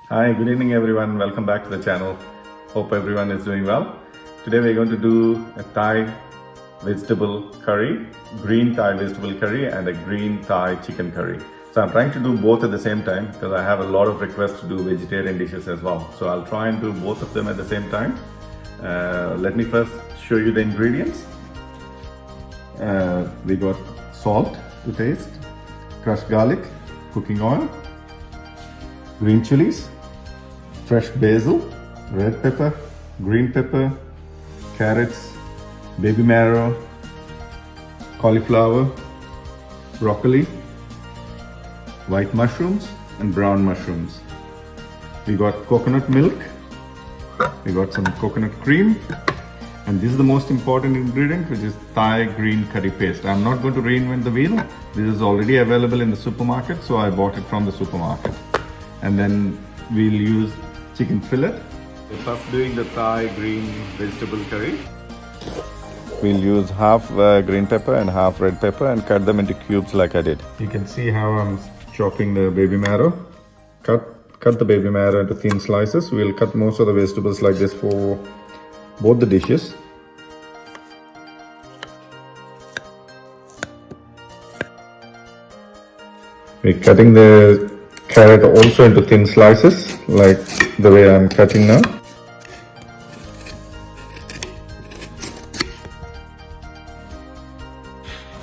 Hi, good evening everyone. Welcome back to the channel. Hope everyone is doing well. Today we're going to do a Thai vegetable curry, green Thai vegetable curry and a green Thai chicken curry. So I'm trying to do both at the same time because I have a lot of requests to do vegetarian dishes as well. So I'll try and do both of them at the same time. Let me first show you the ingredients. We got salt to taste, crushed garlic, cooking oil, green chilies, fresh basil, red pepper, green pepper, carrots, baby marrow, cauliflower, broccoli, white mushrooms and brown mushrooms. We got coconut milk, we got some coconut cream, and this is the most important ingredient, which is Thai green curry paste. I'm not going to reinvent the wheel. This is already available in the supermarket, so I bought it from the supermarket. And then we'll use chicken fillet. We're first doing the Thai green vegetable curry. We'll use half green pepper and half red pepper and cut them into cubes like I did. You can see how I'm chopping the baby marrow. Cut the baby marrow into thin slices. We'll cut most of the vegetables like this for both the dishes. We're cutting the carrot also into thin slices like the way I'm cutting now.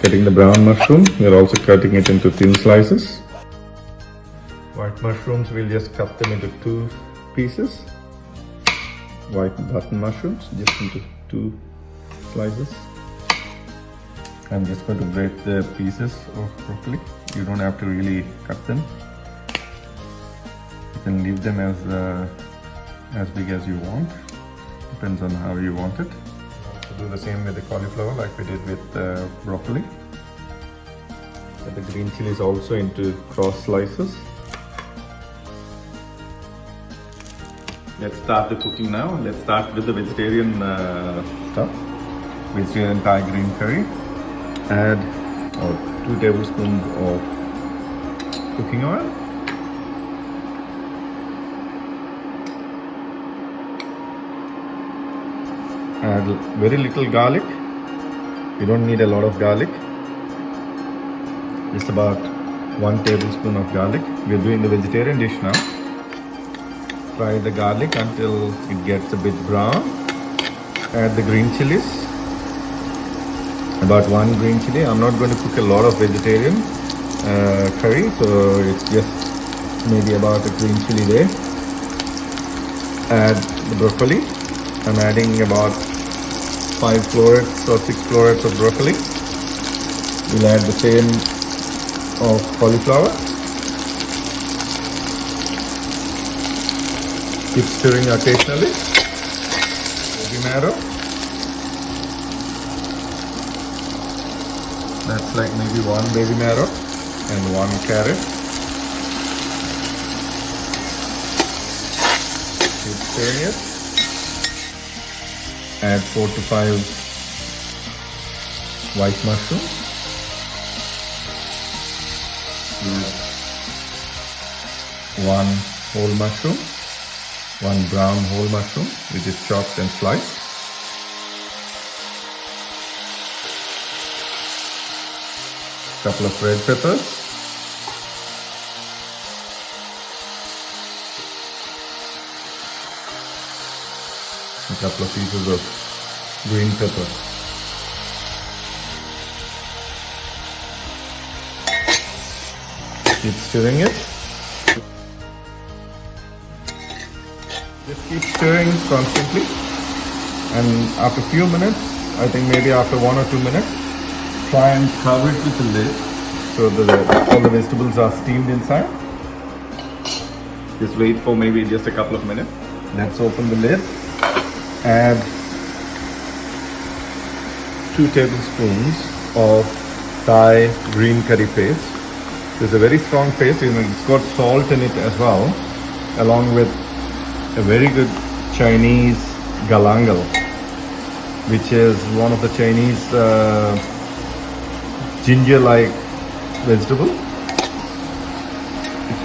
Cutting the brown mushroom, we're also cutting it into thin slices. White mushrooms, we'll just cut them into two pieces. White button mushrooms, just into two slices. I'm just going to break the pieces of broccoli. You don't have to really cut them. You can leave them as big as you want. Depends on how you want it. Also do the same with the cauliflower like we did with broccoli. Cut the green chilies also into cross slices. Let's start the cooking now. Let's start with the vegetarian stuff. Vegetarian Thai green curry. Add 2 tablespoons of cooking oil. Add very little garlic. You don't need a lot of garlic. Just about 1 tablespoon of garlic. We're doing the vegetarian dish now. Fry the garlic until it gets a bit brown. Add the green chilies. About 1 green chili. I'm not going to cook a lot of vegetarian curry, so it's just maybe about a green chili there. Add the broccoli. I'm adding about 5 florets or 6 florets of broccoli. We'll add the same of cauliflower. Keep stirring occasionally. Baby marrow. That's like maybe 1 baby marrow and 1 carrot. Keep stirring it. Add 4 to 5 white mushrooms. Add 1 whole mushroom, 1 brown whole mushroom which is chopped and sliced. Couple of red peppers. A couple of pieces of green pepper. Keep stirring it. Just keep stirring constantly, and after a few minutes, I think maybe after 1 or 2 minutes, try and cover it with a lid so that all the vegetables are steamed inside. Just wait for maybe just a couple of minutes. Let's open the lid. Add 2 tablespoons of Thai green curry paste. It's a very strong paste. It's got salt in it as well, along with a very good Chinese galangal, which is one of the Chinese ginger-like vegetable.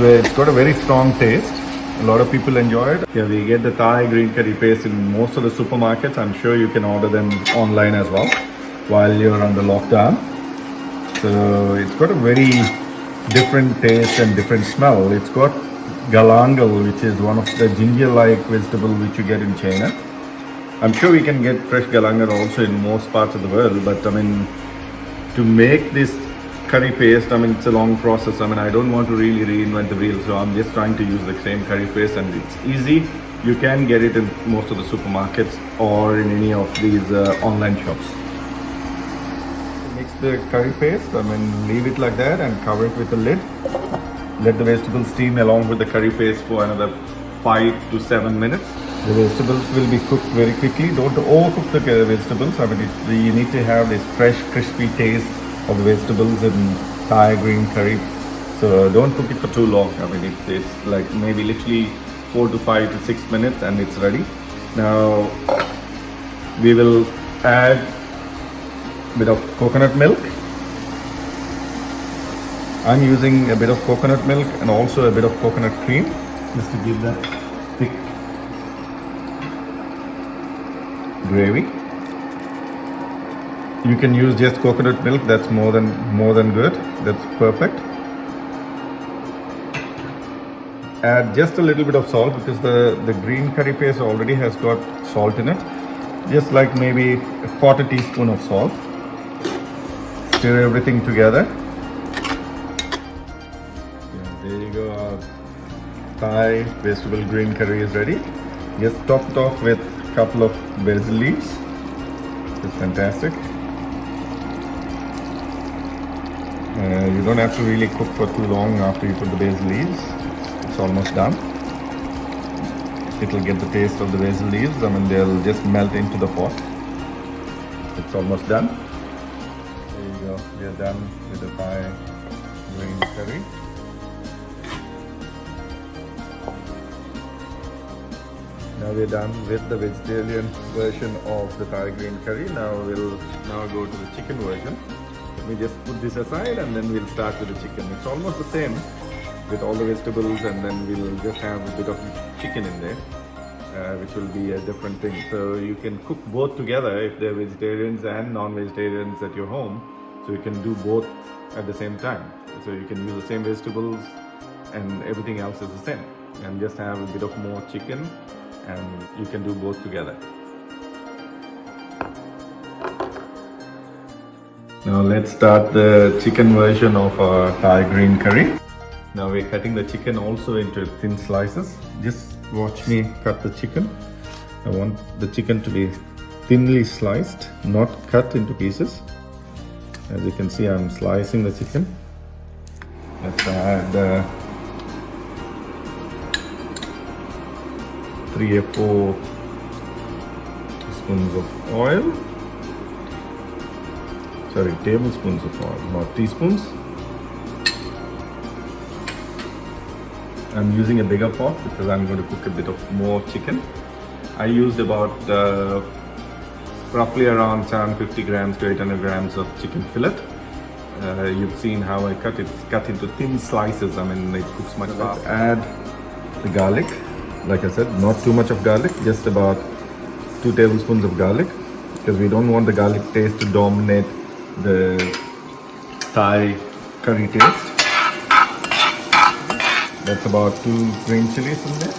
It's got a very strong taste, A lot of people enjoy it. Yeah, we get the Thai green curry paste in most of the supermarkets. I'm sure you can order them online as well while you're under lockdown. So it's got a very different taste and different smell. It's got galangal, which is one of the ginger-like vegetable which you get in China. I'm sure we can get fresh galangal also in most parts of the world, but I mean, to make this curry paste, I mean, it's a long process. I mean, I don't want to really reinvent the wheel, so I'm just trying to use the same curry paste, and it's easy. You can get it in most of the supermarkets or in any of these online shops. Mix the curry paste, I mean, leave it like that and cover it with a lid. Let the vegetables steam along with the curry paste for another 5 to 7 minutes. The vegetables will be cooked very quickly. Don't overcook the vegetables. I mean, you need to have this fresh, crispy taste of the vegetables in Thai green curry. So don't cook it for too long. I mean, it's like maybe literally 4 to 5 to 6 minutes and it's ready. Now we will add a bit of coconut milk. I'm using a bit of coconut milk and also a bit of coconut cream just to give that thick gravy. You can use just coconut milk. That's more than good. That's perfect. Add just a little bit of salt because the green curry paste already has got salt in it. Just like maybe a quarter teaspoon of salt. Stir everything together. There you go. Our Thai vegetable green curry is ready. Just top it off with a couple of basil leaves. It's fantastic. You don't have to really cook for too long after you put the basil leaves. It's almost done. It'll get the taste of the basil leaves. I mean, they'll just melt into the pot. It's almost done. There you go. We are done with the Thai green curry. Now we're done with the vegetarian version of the Thai green curry. Now we'll go to the chicken version. Let me just put this aside and then we'll start with the chicken. It's almost the same with all the vegetables, and then we'll just have a bit of chicken in there, which will be a different thing. So you can cook both together if they're vegetarians and non-vegetarians at your home. So you can do both at the same time. So you can use the same vegetables and everything else is the same. And just have a bit of more chicken, and you can do both together. Now let's start the chicken version of our Thai green curry. Now we're cutting the chicken also into thin slices. Just watch me cut the chicken. I want the chicken to be thinly sliced, not cut into pieces. As you can see, I'm slicing the chicken. Let's add 3 or 4 teaspoons of oil. Sorry, tablespoons of oil, not teaspoons. I'm using a bigger pot because I'm going to cook a bit of more chicken. I used about roughly around 750 grams to 800 grams of chicken fillet. You've seen how I cut it. It's cut into thin slices. I mean, it cooks much faster. Let's add the garlic. Like I said, not too much of garlic, just about 2 tablespoons of garlic, because we don't want the garlic taste to dominate the Thai curry taste. That's about 2 green chilies in there.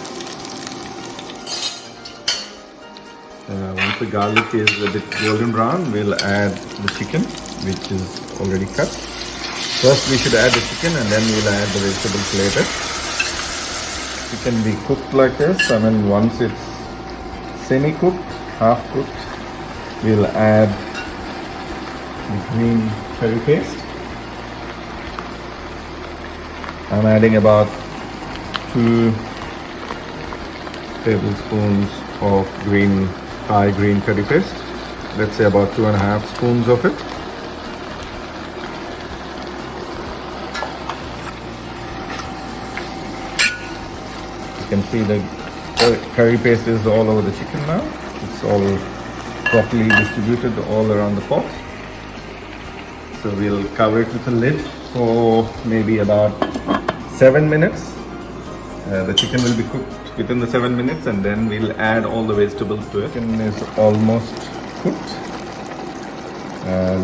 Once the garlic is a bit golden brown, we'll add the chicken, which is already cut. First we should add the chicken and then we'll add the vegetables later. It can be cooked like this. I mean, once it's semi-cooked, half-cooked, we'll add the green curry paste. I'm adding about 2 tablespoons of Thai green curry paste. Let's say about 2.5 spoons of it. You can see the curry paste is all over the chicken now. It's all properly distributed all around the pot. So we'll cover it with a lid for maybe about 7 minutes, The chicken will be cooked within the 7 minutes, and then we'll add all the vegetables to it. Chicken is almost cooked.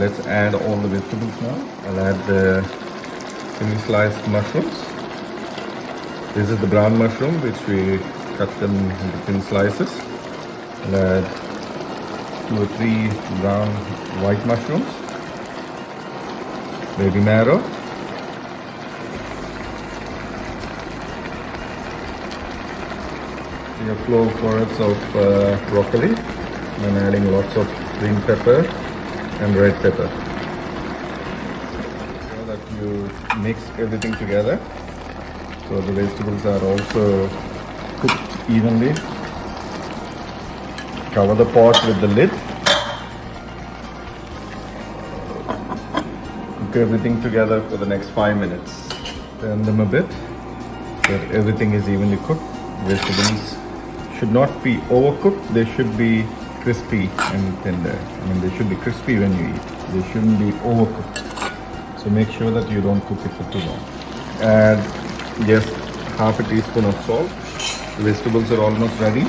Let's add all the vegetables now. I'll add the thinly sliced mushrooms. This is the brown mushroom, which we cut them into thin slices. I'll add 2 or 3 brown white mushrooms, baby marrow, we have 4 florets of broccoli, and adding lots of green pepper and red pepper. So that you mix everything together, so the vegetables are also cooked evenly. Cover the pot with the lid. Cook everything together for the next 5 minutes. Turn them a bit so that everything is evenly cooked. Vegetables should not be overcooked, they should be crispy and tender. I mean, they should be crispy when you eat. They shouldn't be overcooked. So make sure that you don't cook it for too long. Add just half a teaspoon of salt. The vegetables are almost ready.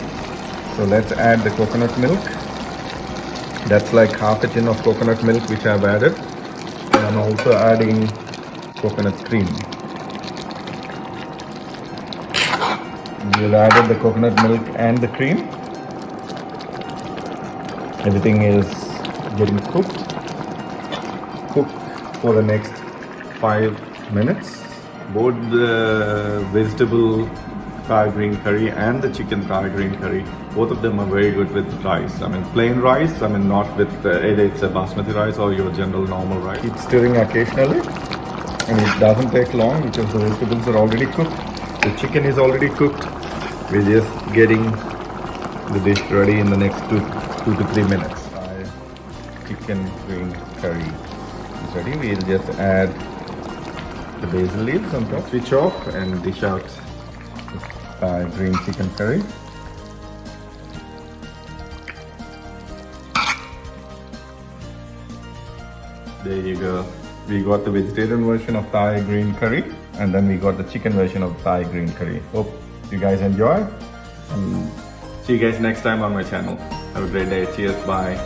So let's add the coconut milk. That's like half a tin of coconut milk which I've added. And I'm also adding coconut cream. We've added the coconut milk and the cream. Everything is getting cooked. Cook for the next 5 minutes. Both the vegetable Thai green curry and the chicken Thai green curry, both of them are very good with rice. I mean, plain rice, I mean, not with either it's a basmati rice or your general normal rice. Keep stirring occasionally, and it doesn't take long because the vegetables are already cooked. The chicken is already cooked. We're just getting the dish ready in the next 2 to 3 minutes. Thai chicken green curry is ready. We'll just add the basil leaves on top. Switch off and dish out Thai green chicken curry. There you go. We got the vegetarian version of Thai green curry, and then we got the chicken version of Thai green curry. Hope you guys enjoy, and see you guys next time on my channel. Have a great day. Cheers. Bye.